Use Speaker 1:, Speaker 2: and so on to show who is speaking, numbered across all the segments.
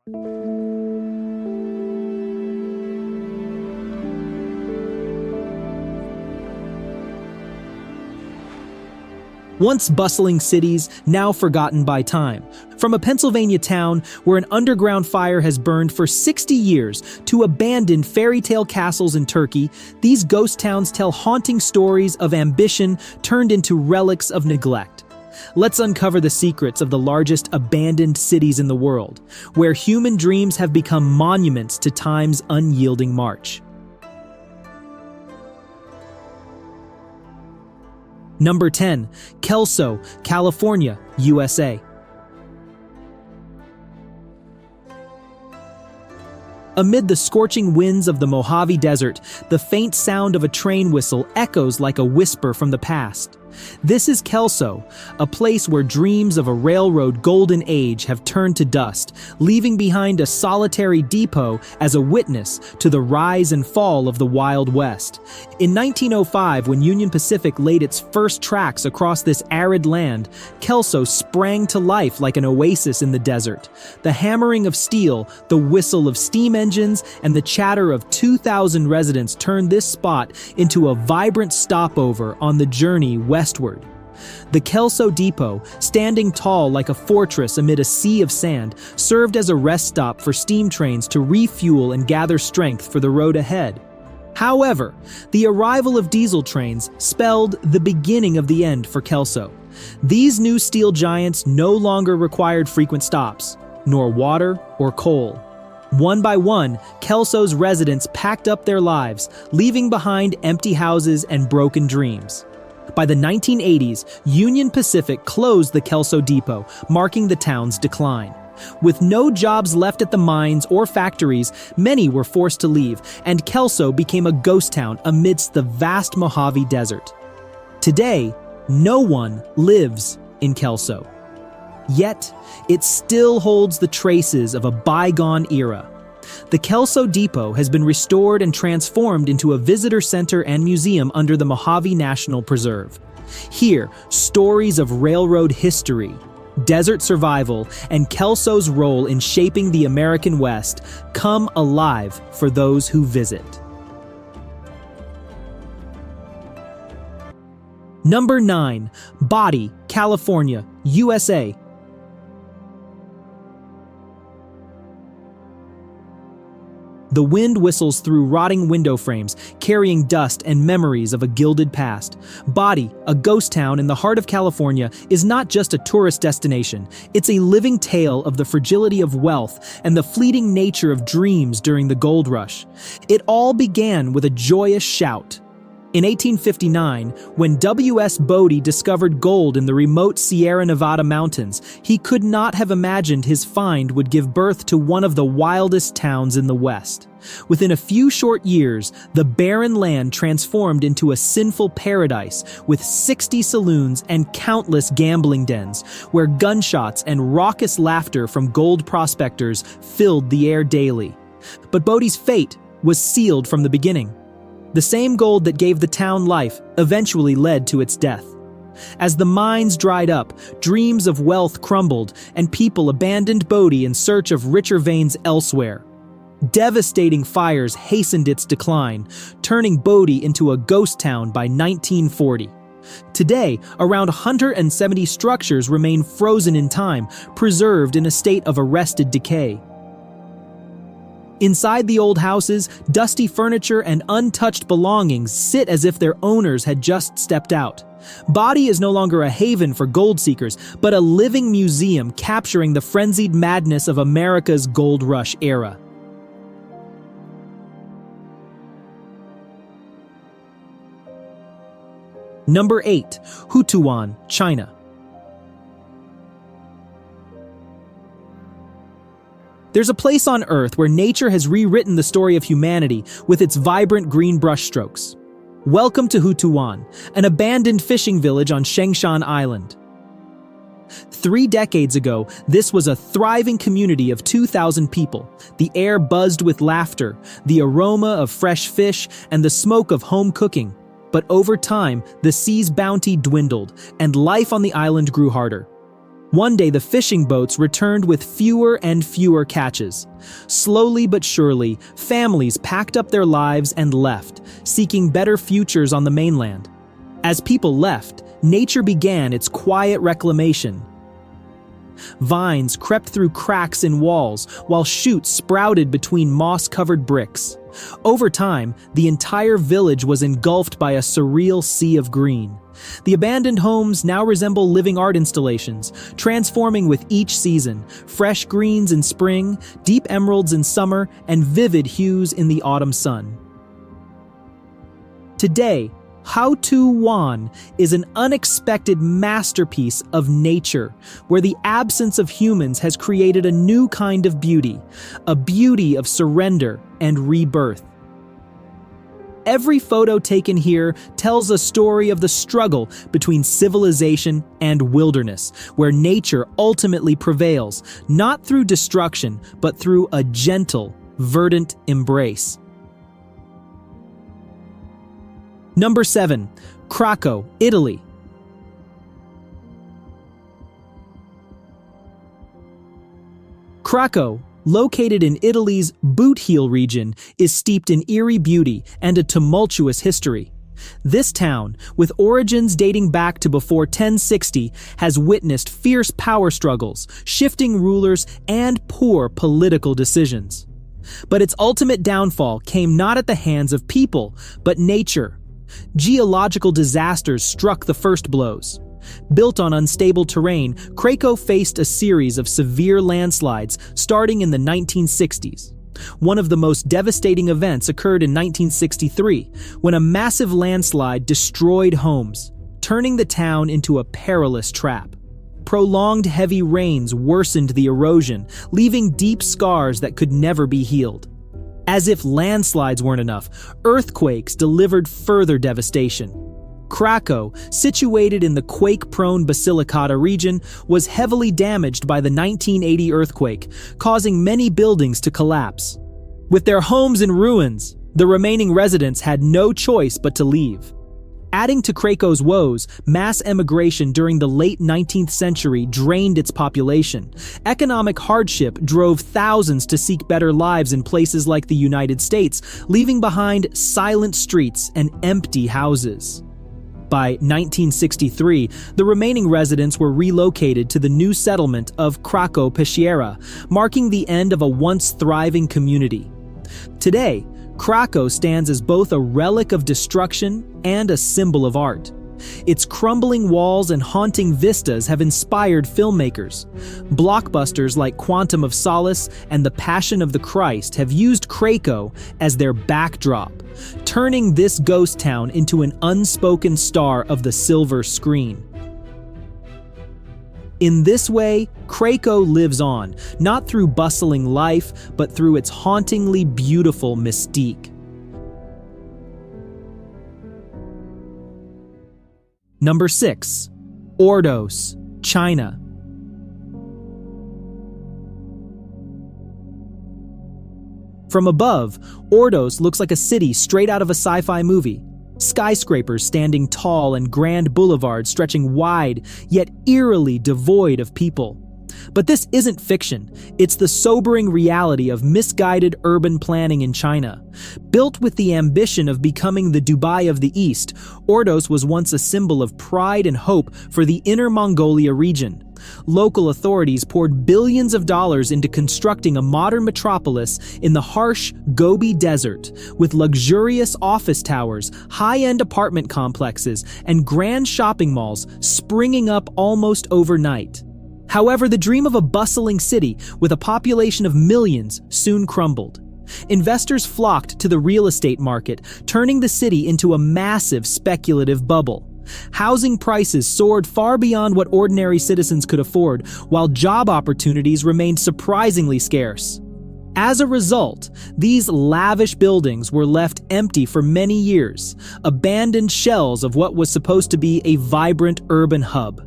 Speaker 1: Once bustling cities, now forgotten by time. From a Pennsylvania town where an underground fire has burned for 60 years to abandoned fairy tale castles in Turkey, these ghost towns tell haunting stories of ambition turned into relics of neglect. Let's uncover the secrets of the largest abandoned cities in the world, where human dreams have become monuments to time's unyielding march. Number 10. Kelso, California, USA. Amid the scorching winds of the Mojave Desert, the faint sound of a train whistle echoes like a whisper from the past. This is Kelso, a place where dreams of a railroad golden age have turned to dust, leaving behind a solitary depot as a witness to the rise and fall of the Wild West. In 1905, when Union Pacific laid its first tracks across this arid land, Kelso sprang to life like an oasis in the desert. The hammering of steel, the whistle of steam engines, and the chatter of 2,000 residents turned this spot into a vibrant stopover on the journey westward. The Kelso Depot, standing tall like a fortress amid a sea of sand, served as a rest stop for steam trains to refuel and gather strength for the road ahead. However, the arrival of diesel trains spelled the beginning of the end for Kelso. These new steel giants no longer required frequent stops, nor water or coal. One by one, Kelso's residents packed up their lives, leaving behind empty houses and broken dreams. By the 1980s, Union Pacific closed the Kelso Depot, marking the town's decline. With no jobs left at the mines or factories, many were forced to leave, and Kelso became a ghost town amidst the vast Mojave Desert. Today, no one lives in Kelso. Yet, it still holds the traces of a bygone era. The Kelso Depot has been restored and transformed into a visitor center and museum under the Mojave National Preserve. Here, stories of railroad history, desert survival, and Kelso's role in shaping the American West come alive for those who visit. Number 9. Bodie, California, USA. The wind whistles through rotting window frames, carrying dust and memories of a gilded past. Bodie, a ghost town in the heart of California, is not just a tourist destination. It's a living tale of the fragility of wealth and the fleeting nature of dreams during the gold rush. It all began with a joyous shout. In 1859, when W.S. Bodie discovered gold in the remote Sierra Nevada mountains, he could not have imagined his find would give birth to one of the wildest towns in the West. Within a few short years, the barren land transformed into a sinful paradise with 60 saloons and countless gambling dens, where gunshots and raucous laughter from gold prospectors filled the air daily. But Bodie's fate was sealed from the beginning. The same gold that gave the town life eventually led to its death. As the mines dried up, dreams of wealth crumbled, and people abandoned Bodie in search of richer veins elsewhere. Devastating fires hastened its decline, turning Bodie into a ghost town by 1940. Today, around 170 structures remain frozen in time, preserved in a state of arrested decay. Inside the old houses, dusty furniture and untouched belongings sit as if their owners had just stepped out. Bodie is no longer a haven for gold seekers, but a living museum capturing the frenzied madness of America's gold rush era. Number 8. Houtouwan, China. There's a place on Earth where nature has rewritten the story of humanity with its vibrant green brushstrokes. Welcome to Houtouwan, an abandoned fishing village on Shengshan Island. 3 decades ago, this was a thriving community of 2,000 people. The air buzzed with laughter, the aroma of fresh fish, and the smoke of home cooking. But over time, the sea's bounty dwindled, and life on the island grew harder. One day, the fishing boats returned with fewer and fewer catches. Slowly but surely, families packed up their lives and left, seeking better futures on the mainland. As people left, nature began its quiet reclamation. Vines crept through cracks in walls, while shoots sprouted between moss-covered bricks. Over time, the entire village was engulfed by a surreal sea of green. The abandoned homes now resemble living art installations, transforming with each season: fresh greens in spring, deep emeralds in summer, and vivid hues in the autumn sun. Today, Houtouwan is an unexpected masterpiece of nature, where the absence of humans has created a new kind of beauty, a beauty of surrender and rebirth. Every photo taken here tells a story of the struggle between civilization and wilderness, where nature ultimately prevails, not through destruction, but through a gentle, verdant embrace. Number 7. Craco, Italy. Craco, located in Italy's boot heel region, is steeped in eerie beauty and a tumultuous history. This town, with origins dating back to before 1060, has witnessed fierce power struggles, shifting rulers, and poor political decisions. But its ultimate downfall came not at the hands of people, but nature. Geological disasters struck the first blows. Built on unstable terrain, Craco faced a series of severe landslides starting in the 1960s. One of the most devastating events occurred in 1963, when a massive landslide destroyed homes, turning the town into a perilous trap. Prolonged heavy rains worsened the erosion, leaving deep scars that could never be healed. As if landslides weren't enough, earthquakes delivered further devastation. Craco, situated in the quake-prone Basilicata region, was heavily damaged by the 1980 earthquake, causing many buildings to collapse. With their homes in ruins, the remaining residents had no choice but to leave. Adding to Craco's woes, mass emigration during the late 19th century drained its population. Economic hardship drove thousands to seek better lives in places like the United States, leaving behind silent streets and empty houses. By 1963, the remaining residents were relocated to the new settlement of Craco Peschiera, marking the end of a once thriving community. Today, Craco stands as both a relic of destruction and a symbol of art. Its crumbling walls and haunting vistas have inspired filmmakers. Blockbusters like Quantum of Solace and The Passion of the Christ have used Craco as their backdrop, turning this ghost town into an unspoken star of the silver screen. In this way, Craco lives on, not through bustling life, but through its hauntingly beautiful mystique. Number 6. Ordos, China. From above, Ordos looks like a city straight out of a sci-fi movie. Skyscrapers standing tall and grand boulevards stretching wide, yet eerily devoid of people. But this isn't fiction. It's the sobering reality of misguided urban planning in China. Built with the ambition of becoming the Dubai of the East, Ordos was once a symbol of pride and hope for the Inner Mongolia region. Local authorities poured billions of dollars into constructing a modern metropolis in the harsh Gobi Desert, with luxurious office towers, high-end apartment complexes, and grand shopping malls springing up almost overnight. However, the dream of a bustling city with a population of millions soon crumbled. Investors flocked to the real estate market, turning the city into a massive speculative bubble. Housing prices soared far beyond what ordinary citizens could afford, while job opportunities remained surprisingly scarce. As a result, these lavish buildings were left empty for many years, abandoned shells of what was supposed to be a vibrant urban hub.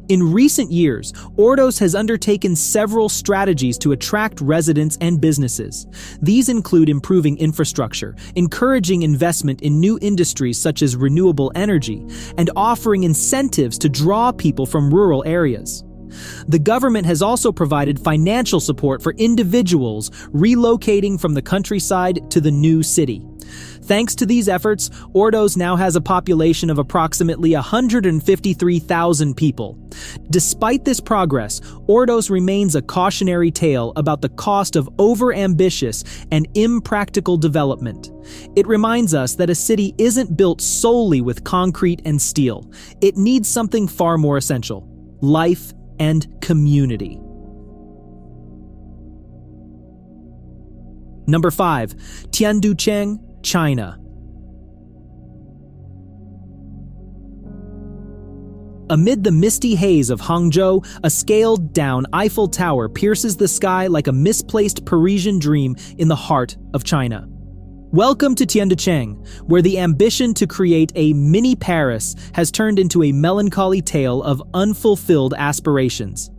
Speaker 1: In recent years, Ordos has undertaken several strategies to attract residents and businesses. These include improving infrastructure, encouraging investment in new industries such as renewable energy, and offering incentives to draw people from rural areas. The government has also provided financial support for individuals relocating from the countryside to the new city. Thanks to these efforts, Ordos now has a population of approximately 153,000 people. Despite this progress, Ordos remains a cautionary tale about the cost of over-ambitious and impractical development. It reminds us that a city isn't built solely with concrete and steel. It needs something far more essential: life and community. Number 5. Tianducheng, China. Amid the misty haze of Hangzhou, a scaled-down Eiffel Tower pierces the sky like a misplaced Parisian dream in the heart of China. Welcome to Tianducheng, where the ambition to create a mini Paris has turned into a melancholy tale of unfulfilled aspirations.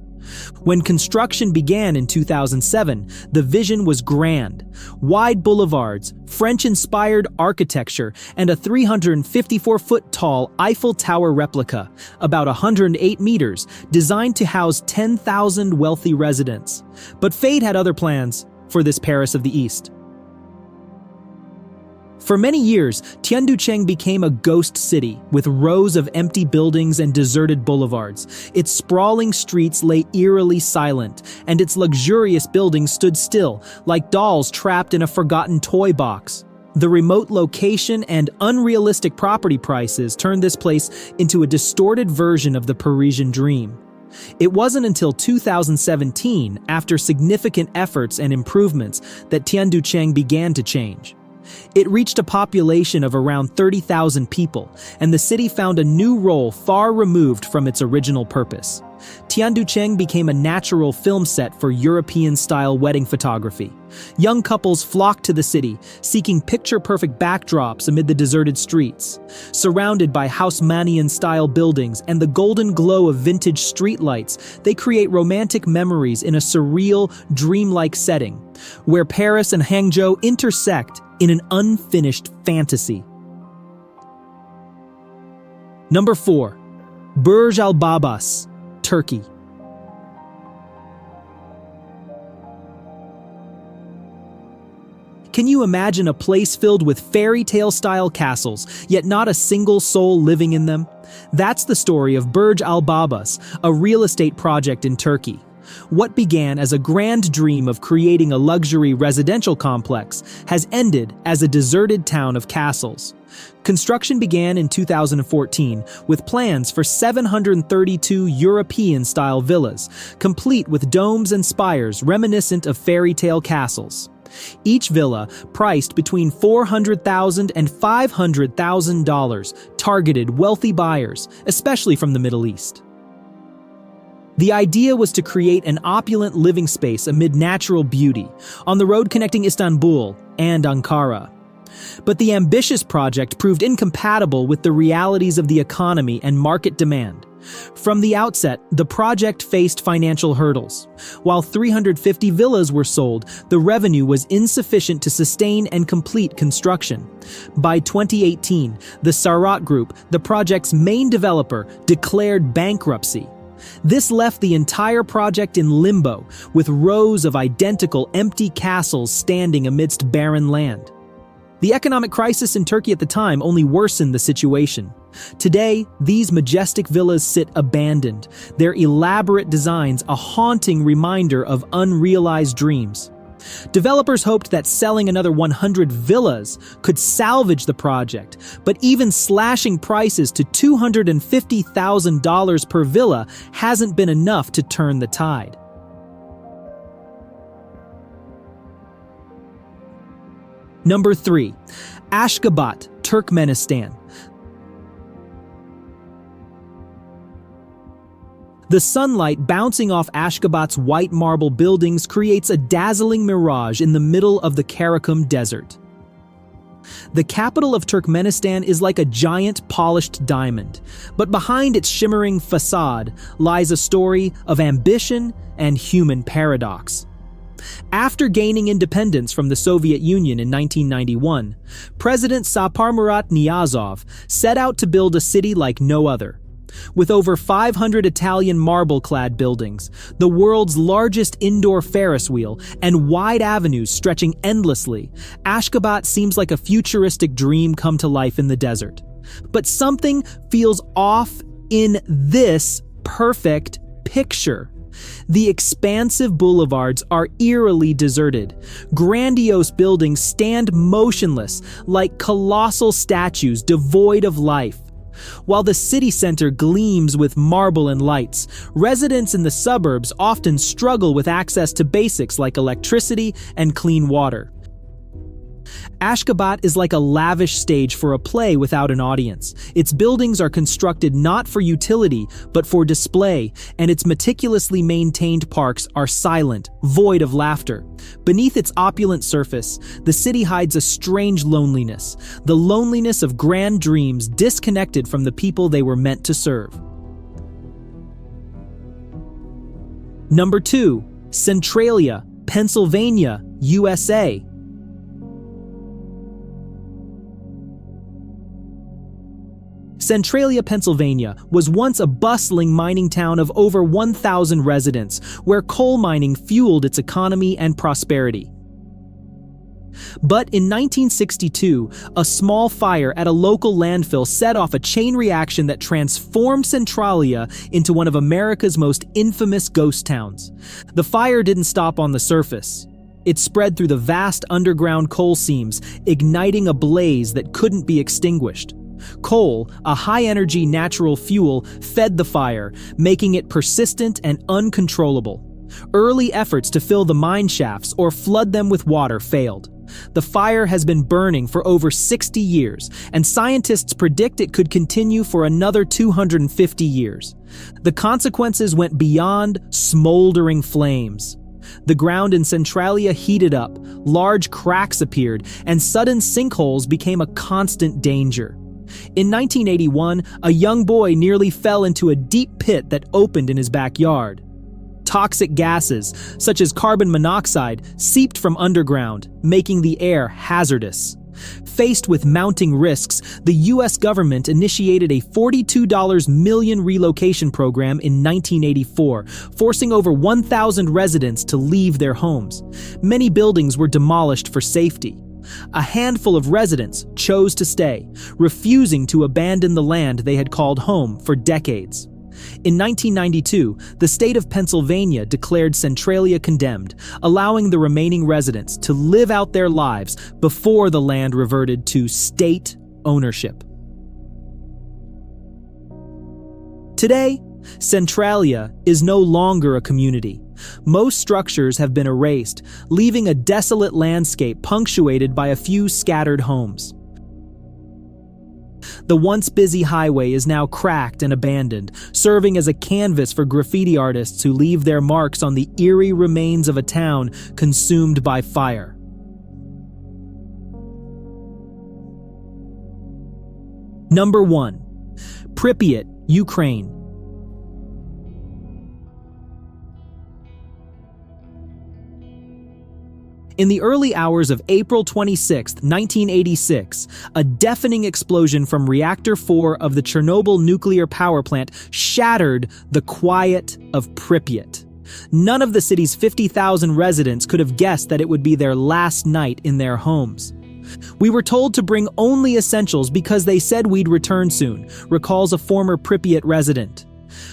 Speaker 1: When construction began in 2007, the vision was grand. Wide boulevards, French-inspired architecture, and a 354-foot-tall Eiffel Tower replica, about 108 meters, designed to house 10,000 wealthy residents. But fate had other plans for this Paris of the East. For many years, Tianducheng became a ghost city with rows of empty buildings and deserted boulevards. Its sprawling streets lay eerily silent, and its luxurious buildings stood still, like dolls trapped in a forgotten toy box. The remote location and unrealistic property prices turned this place into a distorted version of the Parisian dream. It wasn't until 2017, after significant efforts and improvements, that Tianducheng began to change. It reached a population of around 30,000 people, and the city found a new role far removed from its original purpose. Tianducheng became a natural film set for European-style wedding photography. Young couples flocked to the city, seeking picture-perfect backdrops amid the deserted streets. Surrounded by Haussmannian-style buildings and the golden glow of vintage streetlights, they create romantic memories in a surreal, dreamlike setting, where Paris and Hangzhou intersect in an unfinished fantasy. Number 4. Burj Al Babas, Turkey. Can you imagine a place filled with fairy tale-style castles, yet not a single soul living in them? That's the story of Burj Al Babas, a real estate project in Turkey. What began as a grand dream of creating a luxury residential complex has ended as a deserted town of castles. Construction began in 2014 with plans for 732 European-style villas, complete with domes and spires reminiscent of fairy tale castles. Each villa, priced between $400,000 and $500,000, targeted wealthy buyers, especially from the Middle East. The idea was to create an opulent living space amid natural beauty, on the road connecting Istanbul and Ankara. But the ambitious project proved incompatible with the realities of the economy and market demand. From the outset, the project faced financial hurdles. While 350 villas were sold, the revenue was insufficient to sustain and complete construction. By 2018, the Sarat Group, the project's main developer, declared bankruptcy. This left the entire project in limbo, with rows of identical empty castles standing amidst barren land. The economic crisis in Turkey at the time only worsened the situation. Today, these majestic villas sit abandoned, their elaborate designs a haunting reminder of unrealized dreams. Developers hoped that selling another 100 villas could salvage the project, but even slashing prices to $250,000 per villa hasn't been enough to turn the tide. Number 3. Ashgabat, Turkmenistan. The sunlight bouncing off Ashgabat's white marble buildings creates a dazzling mirage in the middle of the Karakum Desert. The capital of Turkmenistan is like a giant polished diamond, but behind its shimmering facade lies a story of ambition and human paradox. After gaining independence from the Soviet Union in 1991, President Saparmurat Niyazov set out to build a city like no other. With over 500 Italian marble-clad buildings, the world's largest indoor Ferris wheel, and wide avenues stretching endlessly, Ashgabat seems like a futuristic dream come to life in the desert. But something feels off in this perfect picture. The expansive boulevards are eerily deserted. Grandiose buildings stand motionless, like colossal statues devoid of life. While the city center gleams with marble and lights, residents in the suburbs often struggle with access to basics like electricity and clean water. Ashgabat is like a lavish stage for a play without an audience. Its buildings are constructed not for utility, but for display, and its meticulously maintained parks are silent, void of laughter. Beneath its opulent surface, the city hides a strange loneliness, the loneliness of grand dreams disconnected from the people they were meant to serve. Number 2. Centralia, Pennsylvania, USA. Centralia, Pennsylvania was once a bustling mining town of over 1,000 residents, where coal mining fueled its economy and prosperity. But in 1962, a small fire at a local landfill set off a chain reaction that transformed Centralia into one of America's most infamous ghost towns. The fire didn't stop on the surface. It spread through the vast underground coal seams, igniting a blaze that couldn't be extinguished. Coal, a high-energy natural fuel, fed the fire, making it persistent and uncontrollable. Early efforts to fill the mine shafts or flood them with water failed. The fire has been burning for over 60 years, and scientists predict it could continue for another 250 years. The consequences went beyond smoldering flames. The ground in Centralia heated up, large cracks appeared, and sudden sinkholes became a constant danger. In 1981, a young boy nearly fell into a deep pit that opened in his backyard. Toxic gases, such as carbon monoxide, seeped from underground, making the air hazardous. Faced with mounting risks, the U.S. government initiated a $42 million relocation program in 1984, forcing over 1,000 residents to leave their homes. Many buildings were demolished for safety. A handful of residents chose to stay, refusing to abandon the land they had called home for decades. In 1992, the state of Pennsylvania declared Centralia condemned, allowing the remaining residents to live out their lives before the land reverted to state ownership. Today, Centralia is no longer a community. Most structures have been erased, leaving a desolate landscape punctuated by a few scattered homes. The once busy highway is now cracked and abandoned, serving as a canvas for graffiti artists who leave their marks on the eerie remains of a town consumed by fire. Number 1. Pripyat, Ukraine. In the early hours of April 26, 1986, a deafening explosion from Reactor 4 of the Chernobyl nuclear power plant shattered the quiet of Pripyat. None of the city's 50,000 residents could have guessed that it would be their last night in their homes. "We were told to bring only essentials because they said we'd return soon," recalls a former Pripyat resident.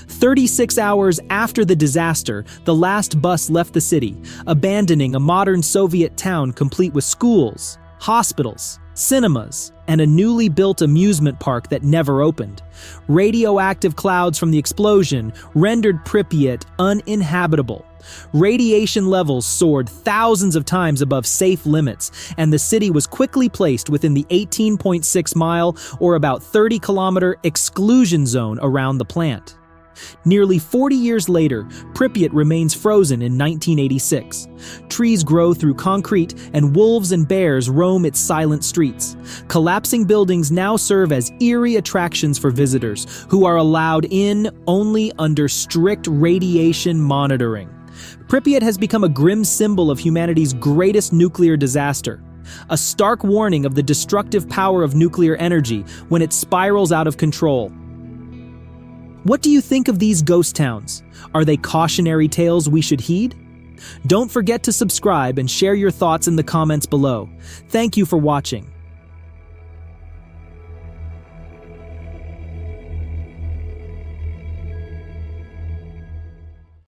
Speaker 1: 36 hours after the disaster, the last bus left the city, abandoning a modern Soviet town complete with schools, hospitals, cinemas, and a newly built amusement park that never opened. Radioactive clouds from the explosion rendered Pripyat uninhabitable. Radiation levels soared thousands of times above safe limits, and the city was quickly placed within the 18.6-mile or about 30-kilometer exclusion zone around the plant. Nearly 40 years later, Pripyat remains frozen in 1986. Trees grow through concrete, and wolves and bears roam its silent streets. Collapsing buildings now serve as eerie attractions for visitors, who are allowed in only under strict radiation monitoring. Pripyat has become a grim symbol of humanity's greatest nuclear disaster, a stark warning of the destructive power of nuclear energy when it spirals out of control. What do you think of these ghost towns? Are they cautionary tales we should heed? Don't forget to subscribe and share your thoughts in the comments below. Thank you for watching.